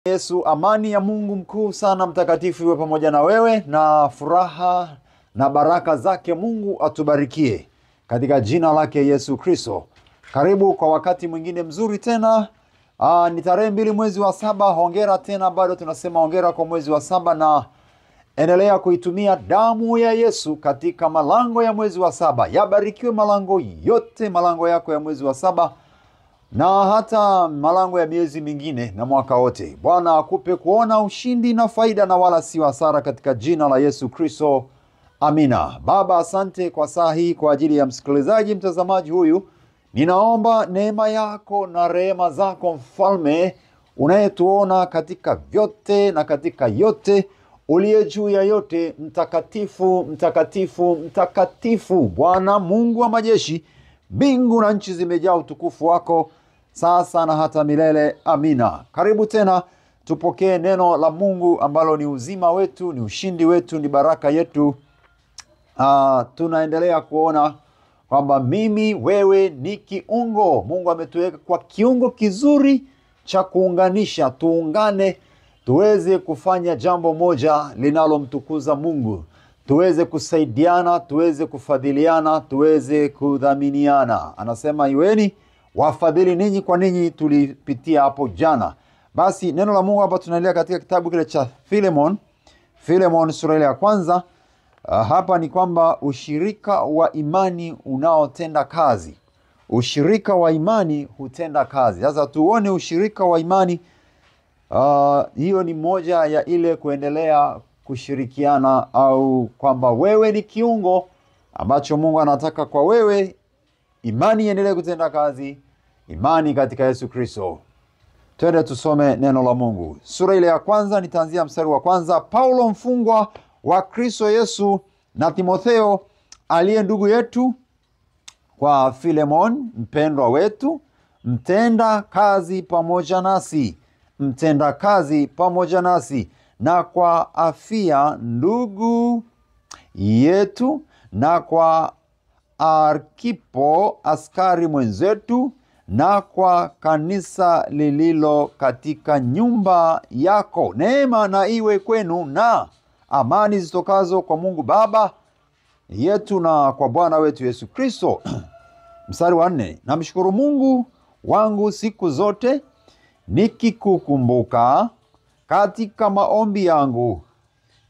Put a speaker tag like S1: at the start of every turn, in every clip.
S1: Yesu, amani ya Mungu mkuu sana mtakatifu iwe pamoja na wewe, na furaha na baraka zake Mungu atubarikie katika jina lake Yesu Kristo. Karibu kwa wakati mwingine mzuri tena. Ni tarehe 2 mwezi wa 7. Hongera tena, bado tunasema hongera kwa mwezi wa 7, na endelea kuitumia damu ya Yesu katika malango ya mwezi wa 7. Yabarikiwe malango yote, malango yako ya mwezi wa 7 na hata malango ya miezi mingine na mwaka wote. Bwana akupe kuona ushindi na faida na wala si hasara katika jina la Yesu Kristo. Amina. Baba, asante kwa saa hii kwa ajili ya msikilizaji mtazamaji huyu. Ninaomba neema yako na rehema zako, Mfalme unayetuona katika vyote na katika yote, uliye juu ya yote, mtakatifu, mtakatifu, mtakatifu, Bwana Mungu wa majeshi. Mbingu na nchi zimejaa utukufu wako sasa na hata milele. Amina. Karibu tena tupokee neno la Mungu ambalo ni uzima wetu, ni ushindi wetu, ni baraka yetu. Tunaendelea kuona kwamba mimi wewe ni kiungo. Mungu ametuweka kwa kiungo kizuri cha kuunganisha, tuungane, tuweze kufanya jambo moja linalomtukuza Mungu. Tuweze kusaidiana, tuweze kufadhiliana, tuweze kudhaminiana. Anasema iweni wafadhili ninyi kwa ninyi, tulipitia hapo jana. Basi neno la Mungu hapa tunaendelea katika kitabu kile cha Filemon sura ile ya 1. Hapa ni kwamba ushirika wa imani unaotenda kazi. Ushirika wa imani hutenda kazi. Sasa tuone ushirika wa imani. Hiyo ni moja ya ile kuendelea kushirikiana, au kwamba wewe ni kiungo ambacho Mungu anataka kwa wewe. Imani iendelee kutenda kazi, imani katika Yesu Kristo. Twende tusome neno la Mungu. Sura ile ya 1, nitaanzia mstari wa 1. Paulo mfungwa wa Kristo Yesu na Timotheo aliye ndugu yetu, kwa Filemon mpendwa wetu, mtenda kazi pamoja nasi, na kwa Afia ndugu yetu, na kwa Arkipo askari mwenzetu, na kwa kanisa lililo katika nyumba yako. Neema na iwe kwenu na amani zitokazo kwa Mungu Baba yetu na kwa Bwana wetu Yesu Kristo. Mstari wa 4. Namshukuru Mungu wangu siku zote, nikikukumbuka katika maombi yangu,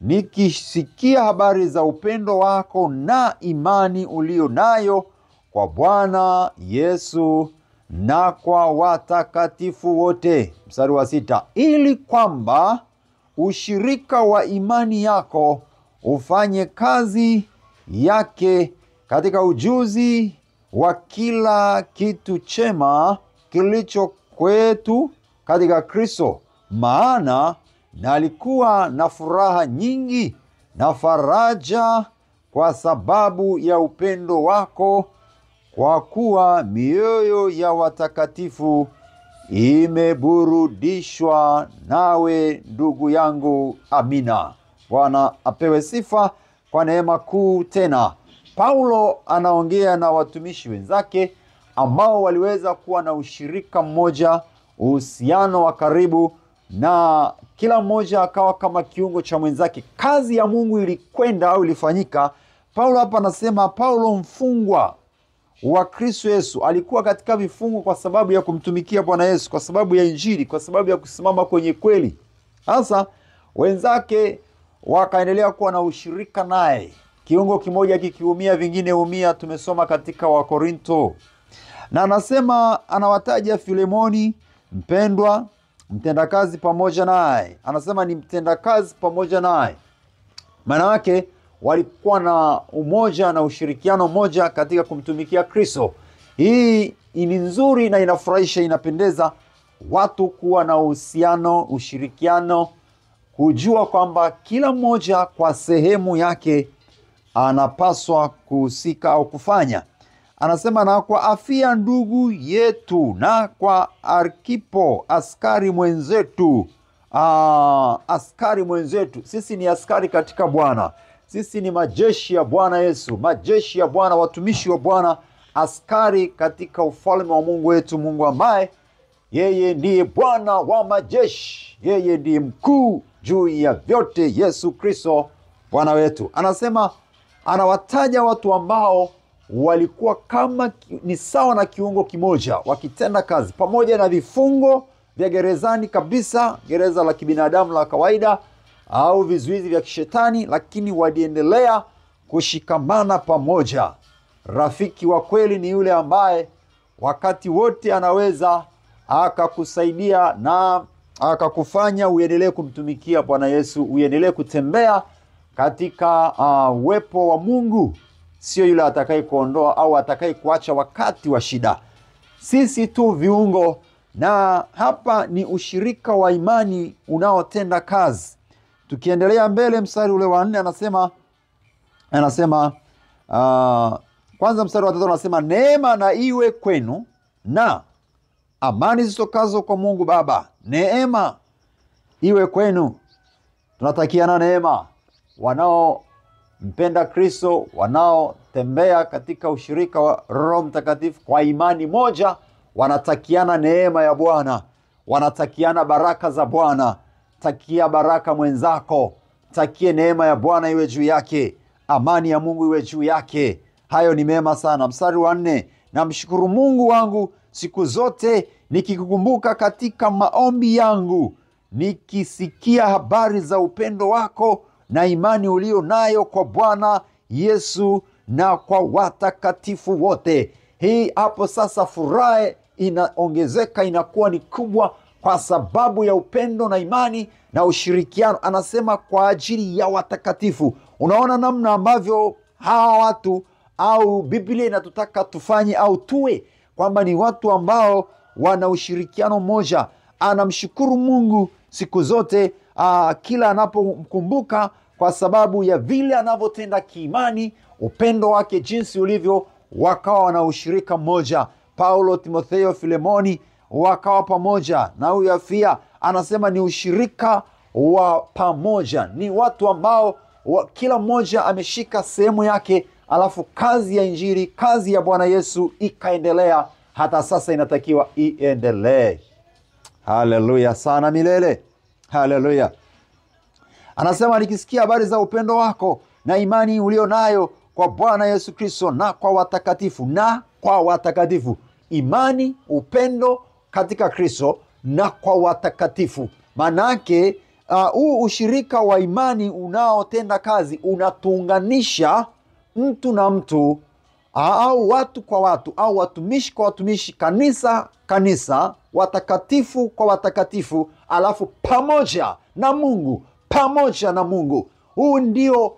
S1: nikisikia habari za upendo wako na imani ulio nayo kwa Bwana Yesu na kwa watakatifu wote. Mstari wa 6. Ili kwamba ushirika wa imani yako ufanye kazi yake katika ujuzi wa kila kitu chema kilicho kwetu katika Kristo. Maana nalikuwa na furaha nyingi na faraja kwa sababu ya upendo wako, kwa kuwa mioyo ya watakatifu imeburudishwa nawe ndugu yangu. Amina. Bwana apewe sifa kwa neema kuu. Tena Paulo anaongea na watumishi wenzake ambao waliweza kuwa na ushirika mmoja, uhusiano wa karibu, na kila mmoja akawa kama kiungo cha mwenzake. Kazi ya Mungu ilikwenda au ilifanyika. Paulo hapa anasema Paulo mfungwa wa Kristo Yesu alikuwa katika vifungo kwa sababu ya kumtumikia Bwana Yesu, kwa sababu ya Injili, kwa sababu ya kusimama kwenye kweli. Sasa wenzake wakaendelea kuwa na ushirika naye. Kiungo kimoja kikiumia vingine umia. Tumesoma katika Wakorinto. Na anasema, anawataja Filemoni mpendwa, mtendakazi pamoja naye. Anasema ni mtendakazi pamoja naye. Maana yake walikuwa na umoja na ushirikiano moja katika kumtumikia Kristo. Hii ni nzuri na inafurahisha, inapendeza watu kuwa na uhusiano, ushirikiano, kujua kwamba kila mmoja kwa sehemu yake anapaswa kuhusika au kufanya. Anasema na kwa Afia ndugu yetu, na kwa Arkipo askari mwenzetu. Askari mwenzetu. Sisi ni askari katika Bwana. Sisi ni majeshi ya Bwana Yesu, majeshi ya Bwana, watumishi wa Bwana, askari katika ufalme wa Mungu wetu, Mungu ambaye Yeye ndiye Bwana wa majeshi, yeye ndiye mkuu juu ya vyote, Yesu Kristo Bwana wetu. Anasema, anawataja watu ambao walikuwa kama ni sawa na kiungo kimoja, wakitenda kazi pamoja na vifungo vya gerezani kabisa, gereza la kibinadamu la kawaida au vizuizi vya kishetani, lakini waliendelea kushikamana pamoja. Rafiki wa kweli ni yule ambaye wakati wote anaweza akakusaidia na akakufanya uendelee kumtumikia Bwana Yesu, uendelee kutembea katika uwepo wa Mungu. Sio yule atakaye kuondoa au atakaye kuacha wakati wa shida. Sisi tu viungo, na hapa ni ushirika wa imani unaotenda kazi. Tukiendelea mbele, mstari ule wa 4 anasema kwanza mstari wa 3 anasema, neema na iwe kwenu na amani zitokazo kwa Mungu Baba. Neema iwe kwenu. Tunatakiana neema. Wanaompenda Kristo, wanaotembea katika ushirika wa Roho Mtakatifu kwa imani moja, wanatakiana neema ya Bwana, wanatakiana baraka za Bwana. Takia baraka mwenzako, takie neema ya Bwana iwe juu yake, amani ya Mungu iwe juu yake. Hayo ni mema sana. Mstari wa 4, namshukuru Mungu wangu siku zote nikikukumbuka katika maombi yangu, nikisikia habari za upendo wako na imani ulio nayo kwa Bwana Yesu na kwa watakatifu wote. Hii hapo sasa furaha inaongezeka, inakuwa ni kubwa kwa sababu ya upendo na imani na ushirikiano. Anasema kwa ajili ya watakatifu. Unaona namna ambavyo hawa watu au Biblia inatutaka tufanye au tuwe, kwamba ni watu ambao wana ushirikiano mmoja. Anamshukuru Mungu siku zote kila anapomkumbuka, kwa sababu ya vile anavyotenda kiimani, upendo wake jinsi ulivyo, wakawa wana ushirika mmoja. Paulo, Timotheo, Filemoni wakawa pamoja, na huyu Afia anasema ni ushirika wa pamoja. Ni watu ambao kila mmoja ameshika sehemu yake, alafu kazi ya Injili, kazi ya Bwana Yesu ikaendelea. Hata sasa inatakiwa iendelee. Haleluya sana milele. Haleluya. Anasema, nikisikia habari za upendo wako na imani ulio nayo kwa Bwana Yesu Kristo na kwa watakatifu. Na kwa watakatifu. Imani, upendo katika Kristo na kwa watakatifu. Manake huu ushirika wa imani unaotenda kazi unatuunganisha mtu na mtu, au watu kwa watu, au watumishi kwa watumishi, kanisa, watakatifu kwa watakatifu, alafu pamoja na Mungu. Huu ndio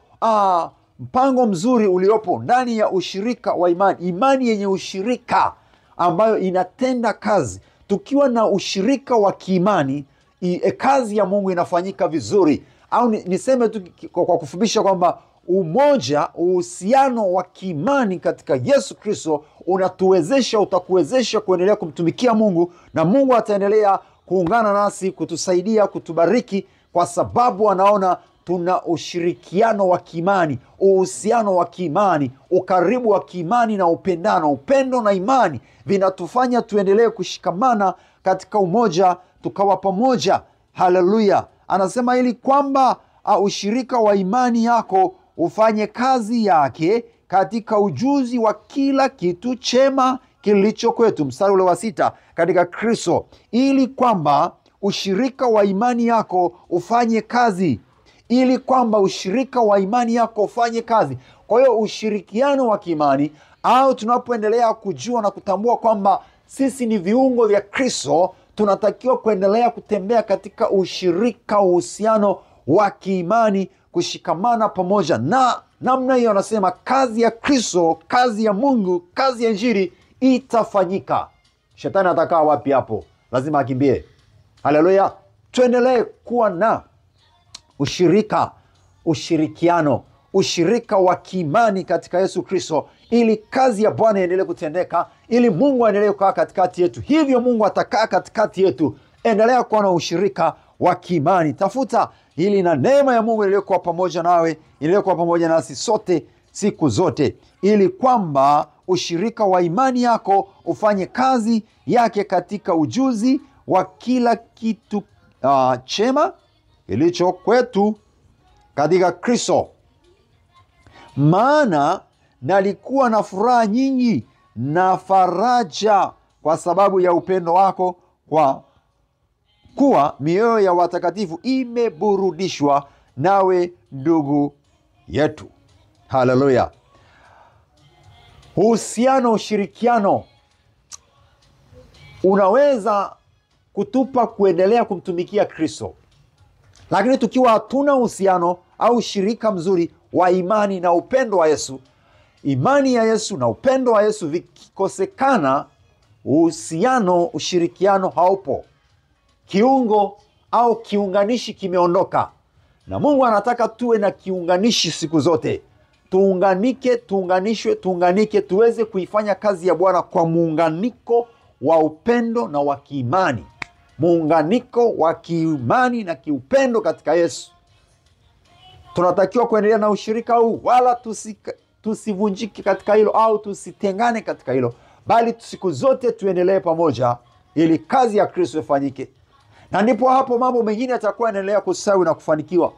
S1: mpango mzuri uliopo ndani ya ushirika wa imani. Imani yenye ushirika ambayo inatenda kazi. Tukiwa na ushirika wa kiimani, kazi ya Mungu inafanyika vizuri. Au niseme tu kwa kufupisha kwamba uhusiano wa kiimani katika Yesu Kristo utakuwezesha kuendelea kumtumikia Mungu, na Mungu ataendelea kuungana nasi, kutusaidia, kutubariki, kwa sababu anaona tuna ushirikiano wa kiimani, uhusiano wa kiimani, ukaribu wa kiimani na upendano. Upendo na imani vinatufanya tuendelee kushikamana katika umoja, tukawa pamoja. Haleluya. Anasema ili kwamba ushirika wa imani yako ufanye kazi yake katika ujuzi wa kila kitu chema kilicho kwetu. Mstari ule wa 6, katika Kristo, ili kwamba ushirika wa imani yako ufanye kazi. Ili kwamba ushirika wa imani yako ufanye kazi. Kwa hiyo ushirikiano wa kiimani, au tunapoendelea kujua na kutambua kwamba sisi ni viungo vya Kristo, tunatakiwa kuendelea kutembea katika ushirika, uhusiano wa kiimani, kushikamana pamoja. Na namna hiyo anasema kazi ya Kristo, kazi ya Mungu, kazi ya Injili itafanyika. Shetani atakaa wapi hapo? Lazima akimbie. Haleluya. Tuendelee kuwa na ushirikiano, ushirika wa kiimani katika Yesu Kristo, ili kazi ya Bwana iendelee kutendeka, ili Mungu aendelee kukaa katikati yetu. Hivyo Mungu atakaa katikati yetu. Endelea kuwa na ushirika wa kiimani. Tafuta ili na neema ya Mungu iliyokuwa pamoja nawe, iliyokuwa pamoja nasi sote siku zote, ili kwamba ushirika wa imani yako ufanye kazi yake katika ujuzi wa kila kitu chema kilicho kwetu katika Kristo. Maana nalikuwa na furaha nyingi na faraja kwa sababu ya upendo wako, kwa kuwa mioyo ya watakatifu imeburudishwa nawe ndugu yetu. Haleluya. Uhusiano, ushirikiano unaweza kutupa kuendelea kumtumikia Kristo. Lakini tukiwa hatuna uhusiano au shirika mzuri wa imani na upendo wa Yesu, imani ya Yesu na upendo wa Yesu vikikosekana, uhusiano, ushirikiano haupo. Kiungo au kiunganishi kimeondoka. Na Mungu anataka tuwe na kiunganishi siku zote. Tuunganike, tuunganishwe, tuunganike, tuweze kuifanya kazi ya Bwana kwa muunganiko wa upendo na wa kiimani. Muunganiko wa kiimani na kiupendo katika Yesu. Tunatakiwa kuendelea na ushirika huu, wala tusivunjike katika hilo au tusitengane katika hilo, bali siku zote tuendelee pamoja ili kazi ya Kristo ifanyike. Na ndipo hapo mambo mengine yatakuwa yanaendelea kusawi na kufanikiwa.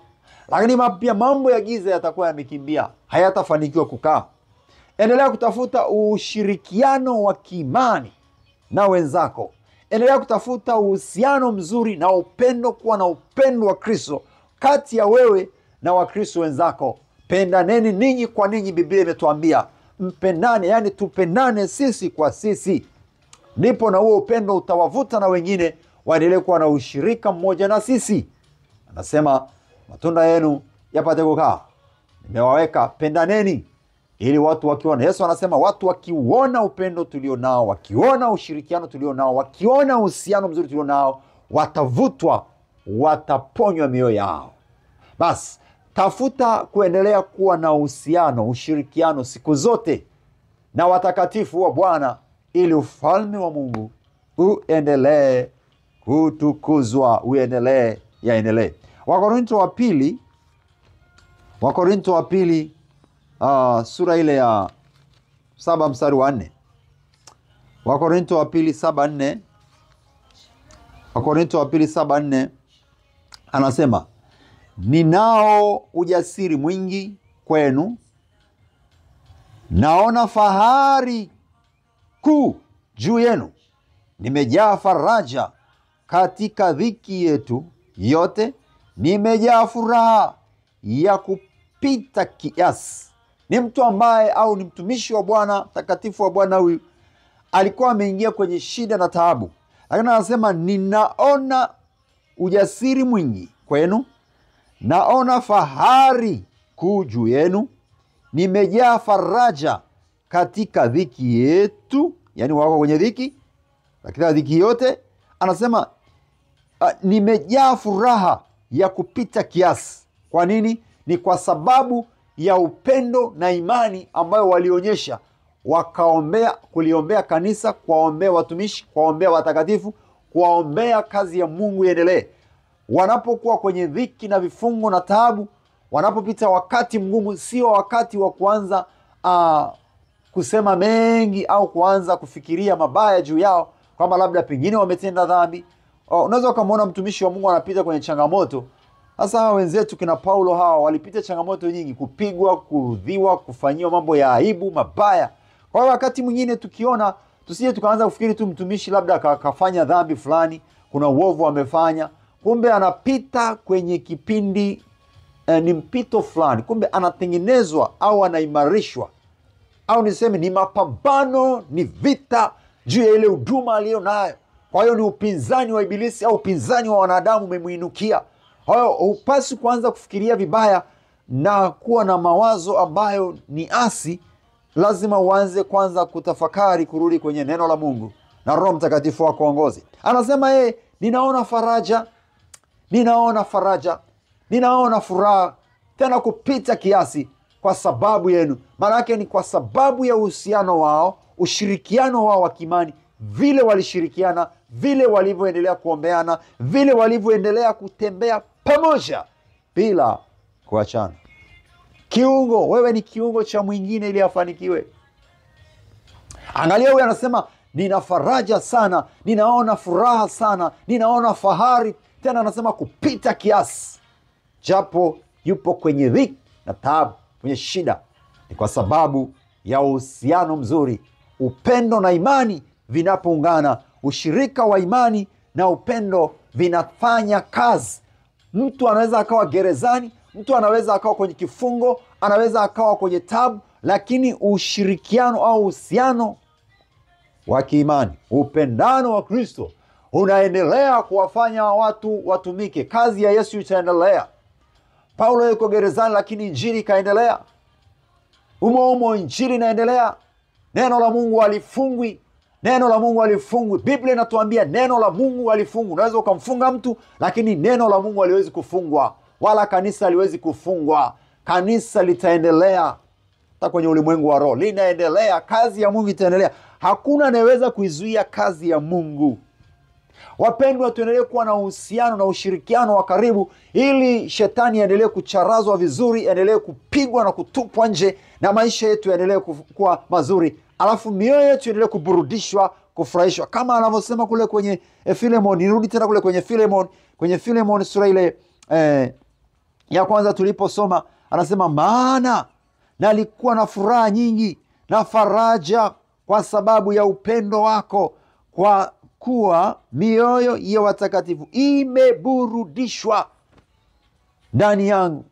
S1: Lakini pia mambo ya giza yatakuwa yamekimbia, hayatafanikiwa kukaa. Endelea kutafuta ushirikiano wa kiimani na wenzako. Endelea kutafuta uhusiano mzuri na upendo, kuwa na upendo wa Kristo kati ya wewe na Wakristo wenzako. Pendaneni ninyi kwa ninyi, Biblia imetuambia mpendane, yani tupendane sisi kwa sisi. Ndipo na huo upendo utawavuta na wengine waendelee kuwa na ushirika mmoja na sisi. Anasema matunda yenu yapate kukaa, nimewaweka, pendaneni, ili watu wakiona. Yesu anasema watu wakiona upendo tulio nao, wakiona ushirikiano tulio nao, wakiona uhusiano mzuri tulio nao, watavutwa, wataponywa mioyo yao. Basi tafuta kuendelea kuwa na uhusiano, ushirikiano siku zote na watakatifu wa Bwana, ili ufalme wa Mungu uendelee kutukuzwa, yaendelee. Wakorintho wa pili sura ile ya 7 mstari wa 4. Wakorintho wa pili 7:4. Wakorintho wa pili 7:4 anasema, ninao ujasiri mwingi kwenu, naona fahari kuu juu yenu, nimejaa faraja katika dhiki yetu yote, nimejaa furaha ya kupita kiasi. Ni mtu ambaye au ni mtumishi wa Bwana, mtakatifu wa Bwana huyu, alikuwa ameingia kwenye shida na taabu. Lakini anasema ninaona ujasiri mwingi kwenu, naona fahari kuu juu yenu, nimejaa faraja katika dhiki yetu. Yani wako kwenye dhiki, katika dhiki yote anasema nimejaa furaha ya kupita kiasi. Kwa nini? Ni kwa sababu ya upendo na imani ambayo walionyesha, kuliombea kanisa, kuwaombea watumishi, kuwaombea watakatifu, kuwaombea kazi ya Mungu iendelee. Wanapokuwa kwenye dhiki na vifungo na taabu, wanapopita wakati mgumu, sio wakati wa kuanza kusema mengi au kuanza kufikiria mabaya juu yao, kwamba labda pengine wametenda dhambi. Unaweza ukamwona mtumishi wa Mungu anapita kwenye changamoto. Sasa hawa wenzetu kina Paulo hawa walipita changamoto nyingi, kupigwa, kuudhiwa, kufanyiwa mambo ya aibu, mabaya. Kwa hiyo wakati mwingine tukiona, tusije tukaanza kufikiri tu mtumishi labda akafanya dhambi fulani, kuna uovu amefanya. Kumbe anapita kwenye kipindi ni mpito fulani. Kumbe anatengenezwa au anaimarishwa, au niseme ni mapambano, ni vita juu ya ile huduma aliyo nayo. Kwa hiyo ni upinzani wa ibilisi au upinzani wa wanadamu umemuinukia. Kwa hiyo hupaswi kuanza kufikiria vibaya na kuwa na mawazo ambayo ni asi. Lazima uanze kwanza kutafakari, kurudi kwenye neno la Mungu na Roho Mtakatifu wako ongozi. Anasema ninaona faraja, ninaona furaha tena kupita kiasi kwa sababu yenu. Maana yake ni kwa sababu ya uhusiano wao, ushirikiano wao wa kimani, vile walishirikiana, vile walivyoendelea kuombeana, vile walivyoendelea kutembea pamoja bila kuachana. Kiungo, wewe ni kiungo cha mwingine ili afanikiwe. Angalia, huyu anasema nina faraja sana, ninaona furaha sana, ninaona fahari, tena anasema kupita kiasi, japo yupo kwenye dhiki na taabu, kwenye shida. Ni kwa sababu ya uhusiano mzuri. Upendo na imani vinapoungana, ushirika wa imani na upendo vinafanya kazi. Mtu anaweza akawa gerezani, mtu anaweza akawa kwenye kifungo, anaweza akawa kwenye tabu, lakini ushirikiano au uhusiano wa kiimani, upendano wa Kristo unaendelea kuwafanya watu watumike. Kazi ya Yesu itaendelea. Paulo yuko gerezani, lakini injili ikaendelea. Umo injili inaendelea. Neno la Mungu halifungwi. Neno la Mungu halifungwi. Biblia inatuambia neno la Mungu halifungwi. Unaweza ukamfunga mtu, lakini neno la Mungu haliwezi kufungwa, wala kanisa haliwezi kufungwa. Kanisa litaendelea hata kwenye ulimwengu wa roho, linaendelea. Kazi ya Mungu itaendelea. Hakuna anayeweza kuizuia kazi ya Mungu. Wapendwa, tuendelee kuwa na uhusiano na ushirikiano wa karibu, ili shetani aendelee kucharazwa vizuri, aendelee kupigwa na kutupwa nje, na maisha yetu yaendelee kuwa mazuri, alafu mioyo yetu endelee kuburudishwa, kufurahishwa, kama anavyosema kule kwenye Filemon. Nirudi tena kule kwenye Filemon sura ile ya kwanza tuliposoma, anasema maana nalikuwa na furaha nyingi na faraja kwa sababu ya upendo wako, kwa kuwa mioyo ya watakatifu imeburudishwa ndani yangu.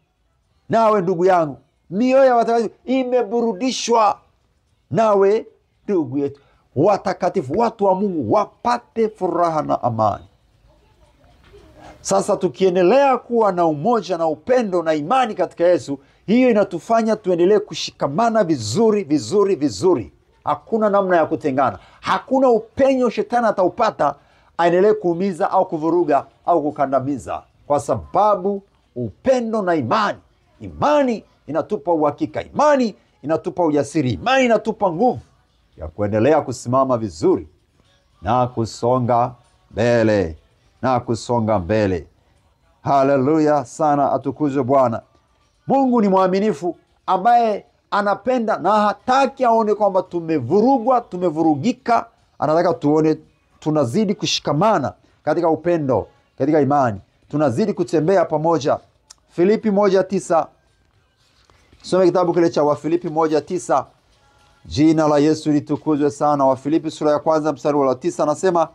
S1: Nawe ndugu yangu, mioyo ya watakatifu imeburudishwa nawe ndugu yetu. Watakatifu, watu wa Mungu, wapate furaha na amani. Sasa tukiendelea kuwa na umoja na upendo na imani katika Yesu, hiyo inatufanya tuendelee kushikamana vizuri. Hakuna namna ya kutengana. Hakuna upenyo shetani ataupata aendelee kuumiza au kuvuruga au kukandamiza, kwa sababu upendo na imani inatupa uhakika, imani inatupa ujasiri, imani inatupa nguvu ya kuendelea kusimama vizuri na kusonga mbele. Haleluya sana, atukuzwe Bwana. Mungu ni mwaminifu, ambaye anapenda na hataki aone kwamba tumevurugika. Anataka tuone tunazidi kushikamana katika upendo, katika imani, tunazidi kutembea pamoja. Filipi 1:9. Tusome kitabu kile cha Wafilipi 1:9. Jina la Yesu litukuzwe sana. Wafilipi sura ya kwanza mstari wa 9 anasema,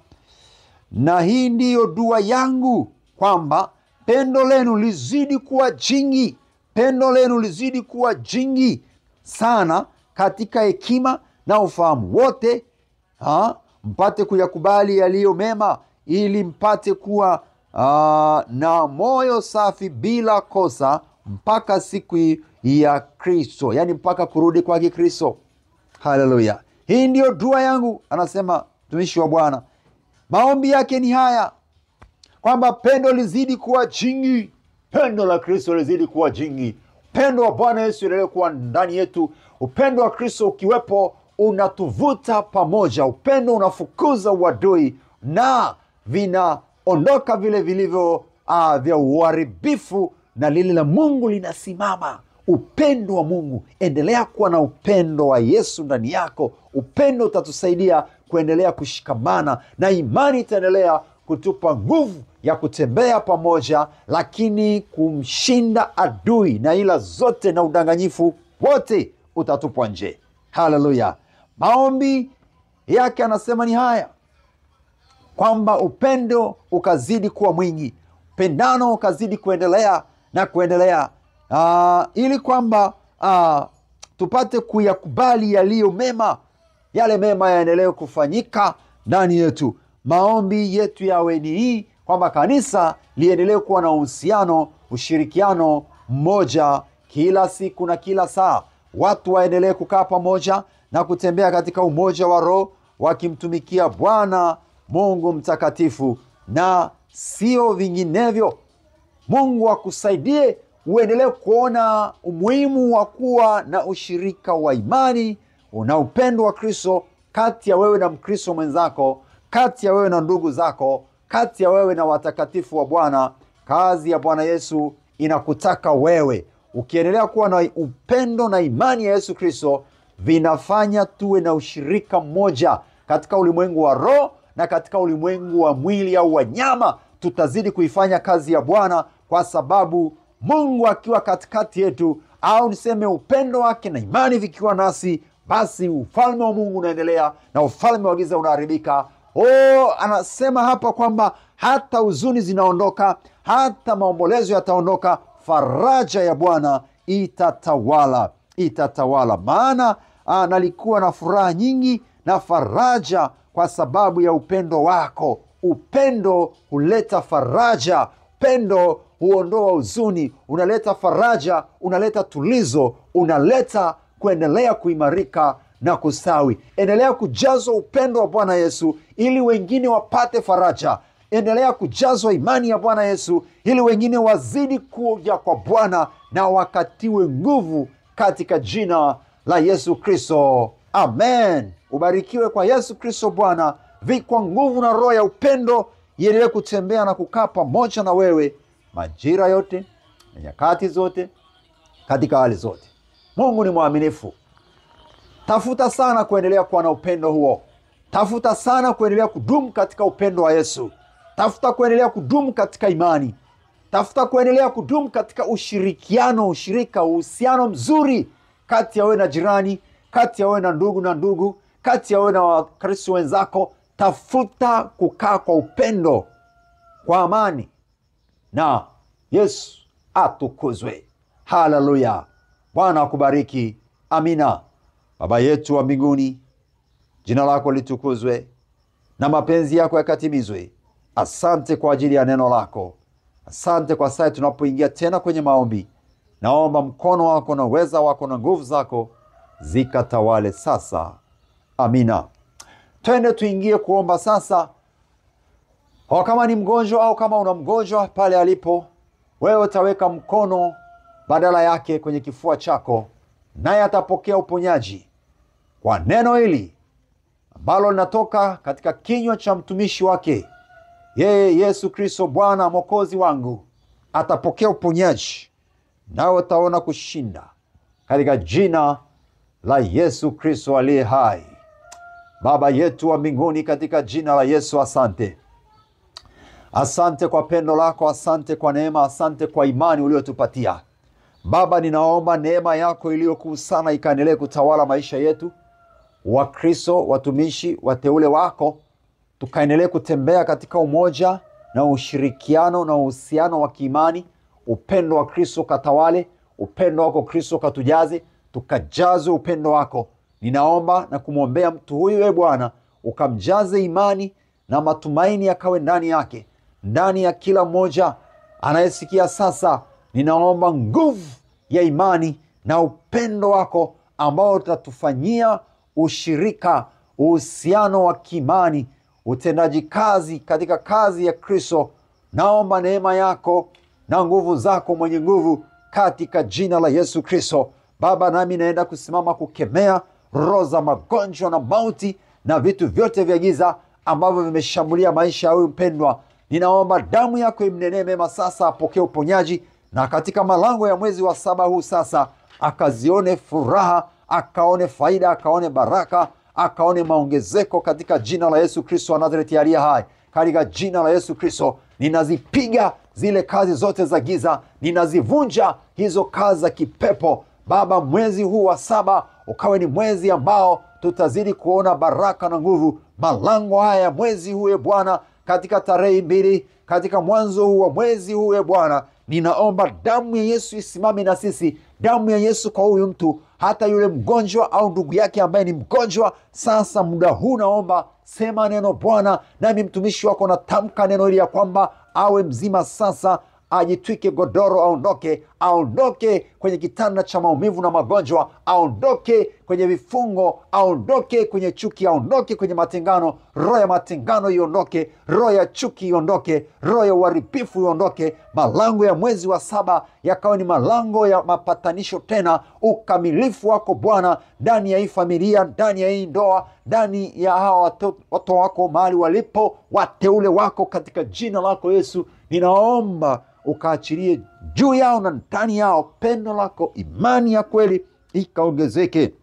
S1: na hii ndiyo dua yangu, kwamba pendo lenu lizidi kuwa jingi sana katika hekima na ufahamu wote, mpate kuyakubali yaliyo mema, ili mpate kuwa na moyo safi bila kosa, mpaka siku ya Kristo, yani mpaka kurudi kwake Kristo. Haleluya. Hii ndiyo dua yangu, anasema mtumishi wa Bwana. Maombi yake ni haya, kwamba pendo lizidi kuwa jingi, pendo la Kristo lizidi kuwa jingi, upendo wa Bwana Yesu endelee kuwa ndani yetu. Upendo wa Kristo ukiwepo, unatuvuta pamoja. Upendo unafukuza uadui na vinaondoka vile vilivyo vya uharibifu, na lile la Mungu linasimama. Upendo wa Mungu, endelea kuwa na upendo wa Yesu ndani yako. Upendo utatusaidia kuendelea kushikamana, na imani itaendelea kutupa nguvu ya kutembea pamoja, lakini kumshinda adui na ila zote na udanganyifu wote utatupwa nje. Haleluya. Maombi yake anasema ni haya, kwamba upendo ukazidi kuwa mwingi, pendano ukazidi kuendelea na kuendelea, ili kwamba tupate kuyakubali yaliyo mema, yale mema yaendelee kufanyika ndani yetu. Maombi yetu yawe ni hii, kwamba kanisa liendelee kuwa na uhusiano, ushirikiano mmoja kila siku na kila saa. Watu waendelee kukaa pamoja na kutembea katika umoja wa Roho, wakimtumikia Bwana Mungu mtakatifu na sio vinginevyo. Mungu akusaidie uendelee kuona umuhimu wa kuwa na ushirika wa imani na upendo wa Kristo, kati ya wewe na Mkristo mwenzako, kati ya wewe na ndugu zako, kati ya wewe na watakatifu wa Bwana. Kazi ya Bwana Yesu inakutaka wewe, ukiendelea kuwa na upendo na imani ya Yesu Kristo, vinafanya tuwe na ushirika mmoja katika ulimwengu wa roho na katika ulimwengu wa mwili au wa nyama. Tutazidi kuifanya kazi ya Bwana kwa sababu Mungu akiwa katikati yetu, au niseme upendo wake na imani vikiwa nasi, basi ufalme wa Mungu unaendelea na ufalme wa giza unaharibika. Anasema hapa kwamba hata huzuni zinaondoka, hata maombolezo yataondoka, faraja ya Bwana itatawala. Maana nalikuwa na furaha nyingi na faraja kwa sababu ya upendo wako. Upendo huleta faraja, upendo huondoa huzuni, unaleta faraja, unaleta tulizo, unaleta kuendelea kuimarika na kustawi. Endelea kujazwa upendo wa Bwana Yesu ili wengine wapate faraja. Endelea kujazwa imani ya Bwana Yesu ili wengine wazidi kuja kwa Bwana na wakatiwe nguvu katika jina la Yesu Kristo. Amen. Ubarikiwe kwa Yesu Kristo Bwana. Vikwa nguvu na roho ya upendo, iendelee kutembea na kukaa pamoja na wewe majira yote na nyakati zote, katika hali zote. Mungu ni mwaminifu. Tafuta sana kuendelea kuwa na upendo huo. Tafuta sana kuendelea kudumu katika upendo wa Yesu. Tafuta kuendelea kudumu katika imani. Tafuta kuendelea kudumu katika ushirikiano, uhusiano mzuri kati ya wewe na jirani, kati ya wewe na ndugu, kati ya wewe na Wakristo wenzako. Tafuta kukaa kwa upendo, kwa amani, na Yesu atukuzwe. Haleluya. Bwana akubariki. Amina. Baba yetu wa mbinguni, jina lako litukuzwe na mapenzi yako yakatimizwe. Asante kwa ajili ya neno lako. Asante kwa saa tunapoingia tena kwenye maombi. Naomba mkono wako na uweza wako na nguvu zako zikatawale sasa. Amina. Twende tuingie kuomba sasa. Kama ni mgonjwa au kama una mgonjwa pale alipo, wewe utaweka mkono badala yake kwenye kifua chako, naye atapokea uponyaji kwa neno hili ambalo linatoka katika kinywa cha mtumishi wake. Yeye Yesu Kristo Bwana Mwokozi wangu atapokea uponyaji, nawe utaona kushinda katika jina la Yesu Kristo aliye hai. Baba yetu wa mbinguni, katika jina la Yesu, asante. Asante kwa pendo lako, asante kwa neema, asante kwa imani uliotupatia. Baba, ninaomba neema yako iliyokuu sana ikaendelee kutawala maisha yetu. Wakristo, watumishi, wateule wako, tukaendelee kutembea katika umoja na ushirikiano na uhusiano wa kiimani. Upendo wa Kristo katawale, upendo wako Kristo katujaze, tukajazwe upendo wako. Ninaomba na kumwombea mtu huyu, Bwana, ukamjaze imani na matumaini yakawe ndani yake, ndani ya kila mmoja anayesikia sasa. Ninaomba nguvu ya imani na upendo wako ambao utatufanyia ushirika, uhusiano wa kiimani, utendaji kazi katika kazi ya Kristo. Naomba neema yako na nguvu zako, mwenye nguvu, katika jina la Yesu Kristo. Baba, nami naenda kusimama kukemea roho za magonjwa na mauti na vitu vyote vya giza ambavyo vimeshambulia maisha ya huyu mpendwa. Ninaomba damu yako imnenee mema sasa, apokee uponyaji, na katika malango ya mwezi wa 7 huu sasa akazione furaha, akaone faida, akaone baraka, akaone maongezeko katika jina la Yesu Kristo wa Nazareti aliye hai. Katika jina la Yesu Kristo ninazipiga zile kazi zote za giza, ninazivunja hizo kazi za kipepo. Baba, mwezi huu wa 7 ukawe ni mwezi ambao tutazidi kuona baraka na nguvu. Malango haya ya mwezi huu, Bwana, katika tarehe 2, katika mwanzo huu wa mwezi huu, Bwana, ninaomba damu ya Yesu isimame na sisi. Damu ya Yesu kwa huyu mtu, hata yule mgonjwa au ndugu yake ambaye ni mgonjwa. Sasa muda huu naomba, sema neno Bwana, nami mtumishi wako natamka neno hili ya kwamba awe mzima sasa, ajitwike godoro, aondoke kwenye kitanda cha maumivu na magonjwa, aondoke kwenye vifungo, aondoke kwenye chuki, aondoke kwenye matengano. Roho ya matengano iondoke, roho ya chuki iondoke, roho ya uharibifu iondoke. Malango ya mwezi wa 7 yakawa ni malango ya mapatanisho tena, ukamilifu wako Bwana ndani ya hii familia, ndani ya hii ndoa, ndani ya hawa watoto wako mahali walipo, wateule wako, katika jina lako Yesu. Ninaomba ukaachilie juu yao na ndani yao pendo lako, imani ya kweli ikaongezeke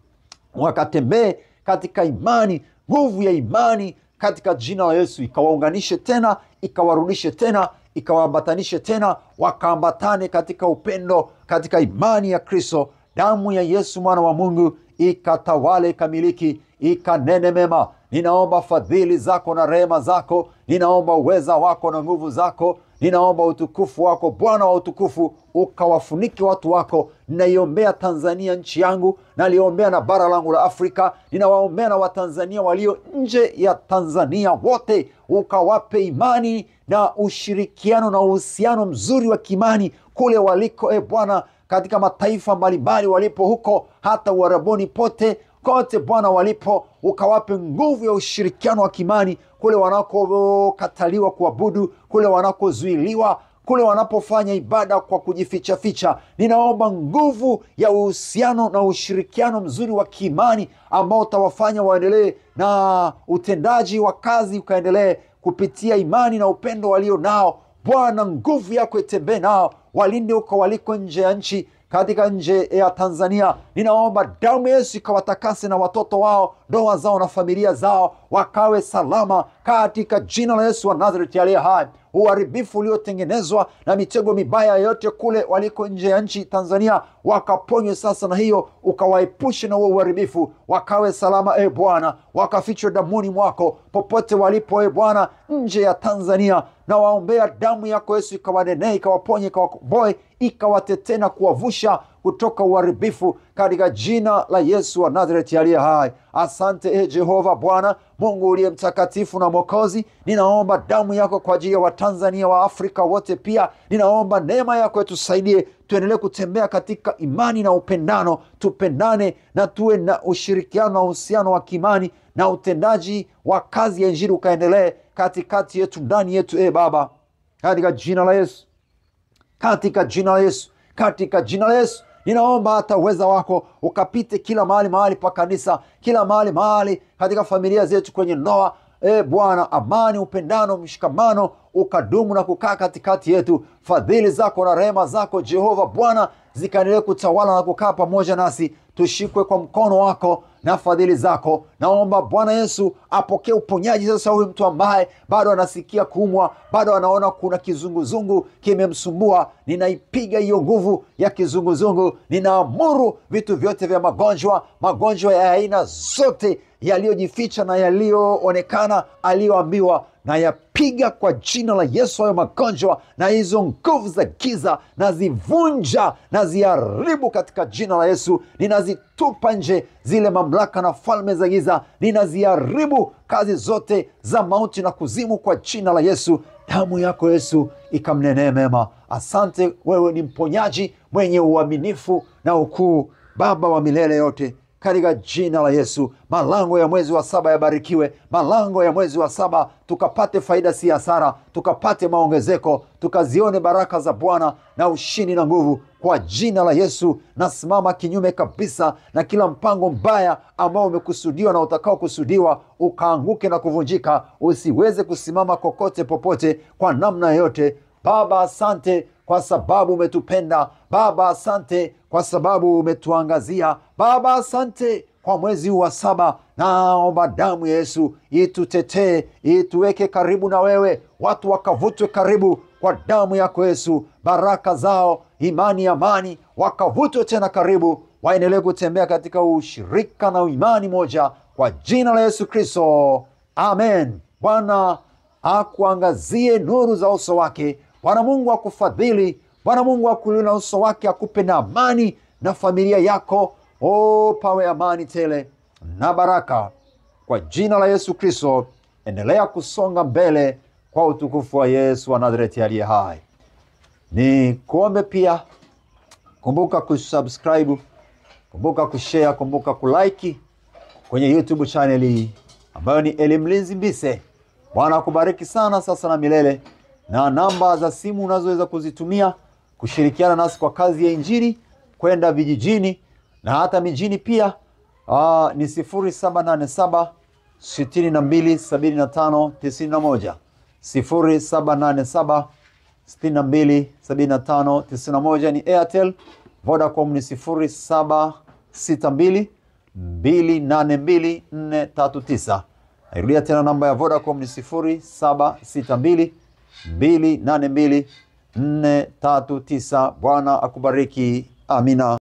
S1: wakatembee katika imani, nguvu ya imani katika jina la Yesu, ikawaunganishe tena, ikawarudishe tena, ikawaambatanishe tena, wakaambatane katika upendo, katika imani ya Kristo. Damu ya Yesu mwana wa Mungu ikatawale, ikamiliki, ikanene mema. Ninaomba fadhili zako na rehema zako, ninaomba uweza wako na nguvu zako, ninaomba utukufu wako, Bwana wa utukufu, ukawafunike watu wako. Ninaiombea Tanzania nchi yangu, naliombea na bara langu la Afrika, ninawaombea na Watanzania walio nje ya Tanzania wote, ukawape imani na ushirikiano na uhusiano mzuri wa kimani kule waliko, Bwana, katika mataifa mbalimbali walipo huko, hata Uarabuni pote kote Bwana walipo, ukawape nguvu ya ushirikiano wa kimani kule wanakokataliwa kuabudu, kule wanakozuiliwa, kule wanapofanya ibada kwa kujificha ficha. Ninaomba nguvu ya uhusiano na ushirikiano mzuri wa kimani ambao utawafanya waendelee na utendaji wa kazi, ukaendelee kupitia imani na upendo walio nao. Bwana, nguvu yako itembee nao, walinde huko waliko nje ya nchi, katika nje ya Tanzania. Ninaomba damu ya Yesu ikawatakase na watoto wao, ndoa zao na familia zao, wakawe salama katika jina la Yesu wa Nazareti aliye hai. Uharibifu uliotengenezwa na mitego mibaya yote kule waliko nje ya nchi Tanzania, wakaponywe sasa na hiyo, ukawaepushe na huo uharibifu, wakawe salama Bwana, wakafichwe damuni mwako popote walipo Bwana nje ya Tanzania. Na waombea damu yako Yesu ikawanenee, ikawaponye, ikawakomboe, ikawatetee na kuwavusha kutoka uharibifu katika jina la Yesu wa Nazareti aliye hai. Asante Jehova Bwana Mungu uliye mtakatifu na Mwokozi. Ninaomba damu yako kwa ajili ya Watanzania, wa Afrika wote pia. Ninaomba neema yako tusaidie, tuendelee kutembea katika imani na upendano, tupendane na tuwe na ushirikiano na uhusiano wa kimani, na utendaji wa kazi ya Injili ukaendelee katikati yetu, ndani yetu Baba, katika jina la Yesu, katika jina la Yesu, katika jina la Yesu. Ninaomba hata uweza wako ukapite kila mahali pa kanisa, kila mahali katika familia zetu, kwenye ndoa Bwana, amani, upendano, mshikamano ukadumu na kukaa katikati yetu. Fadhili zako na rehema zako Jehova Bwana zikaendelee kutawala na kukaa pamoja nasi, tushikwe kwa mkono wako na fadhili zako. Naomba Bwana Yesu apokee uponyaji sasa huyu mtu ambaye bado anasikia kuumwa, bado anaona kuna kizunguzungu kimemsumbua. Ninaipiga hiyo nguvu ya kizunguzungu, ninaamuru vitu vyote vya magonjwa ya aina zote, yaliyojificha na yaliyoonekana, aliyoambiwa, na yapiga kwa jina la Yesu hayo magonjwa, na hizo nguvu za giza nazivunja, naziharibu katika jina la Yesu. Ninazitupa nje zile mamlaka na falme za giza, ninaziharibu kazi zote za mauti na kuzimu kwa jina la Yesu. Damu yako Yesu ikamnenee mema. Asante, wewe ni mponyaji mwenye uaminifu na ukuu, Baba wa milele yote, katika jina la Yesu. Malango ya mwezi wa 7 yabarikiwe, malango ya mwezi wa 7 tukapate faida si hasara, tukapate maongezeko, tukazione baraka za Bwana na ushindi na nguvu kwa jina la Yesu. Nasimama kinyume kabisa na kila mpango mbaya ambao umekusudiwa na utakao kusudiwa, ukaanguke na kuvunjika, usiweze kusimama kokote popote kwa namna yote. Baba, asante kwa sababu umetupenda. Baba, asante kwa sababu umetuangazia. Baba, asante kwa mwezi wa 7. Naomba damu ya Yesu itutetee, ituweke karibu na wewe, watu wakavutwe karibu kwa damu yako Yesu. Baraka zao, imani, amani, wakavutwe tena karibu, waendelee kutembea katika ushirika na imani moja kwa jina la Yesu Kristo, amen. Bwana akuangazie nuru za uso wake. Bwana Mungu akufadhili. Bwana Mungu akulinda uso wake, akupe na amani, na familia yako pawe amani tele na baraka kwa jina la Yesu Kristo. Endelea kusonga mbele kwa utukufu wa Yesu wa Nazareti aliye hai. Ni kuombe pia, kumbuka kusubscribe, kumbuka kushare, kumbuka kulike kwenye YouTube channel hii ambayo ni Elimlinzi Mbise. Bwana akubariki sana sasa na milele. Na namba za simu unazoweza kuzitumia kushirikiana nasi kwa kazi ya Injili kwenda vijijini na hata mijini pia ni 0787 62 75 91, 0787 62 75 91. Ni Airtel. Vodacom ni 0762 282 Nairudia tena, namba ya Vodacom ni 0762 282 439. Bwana akubariki. Amina.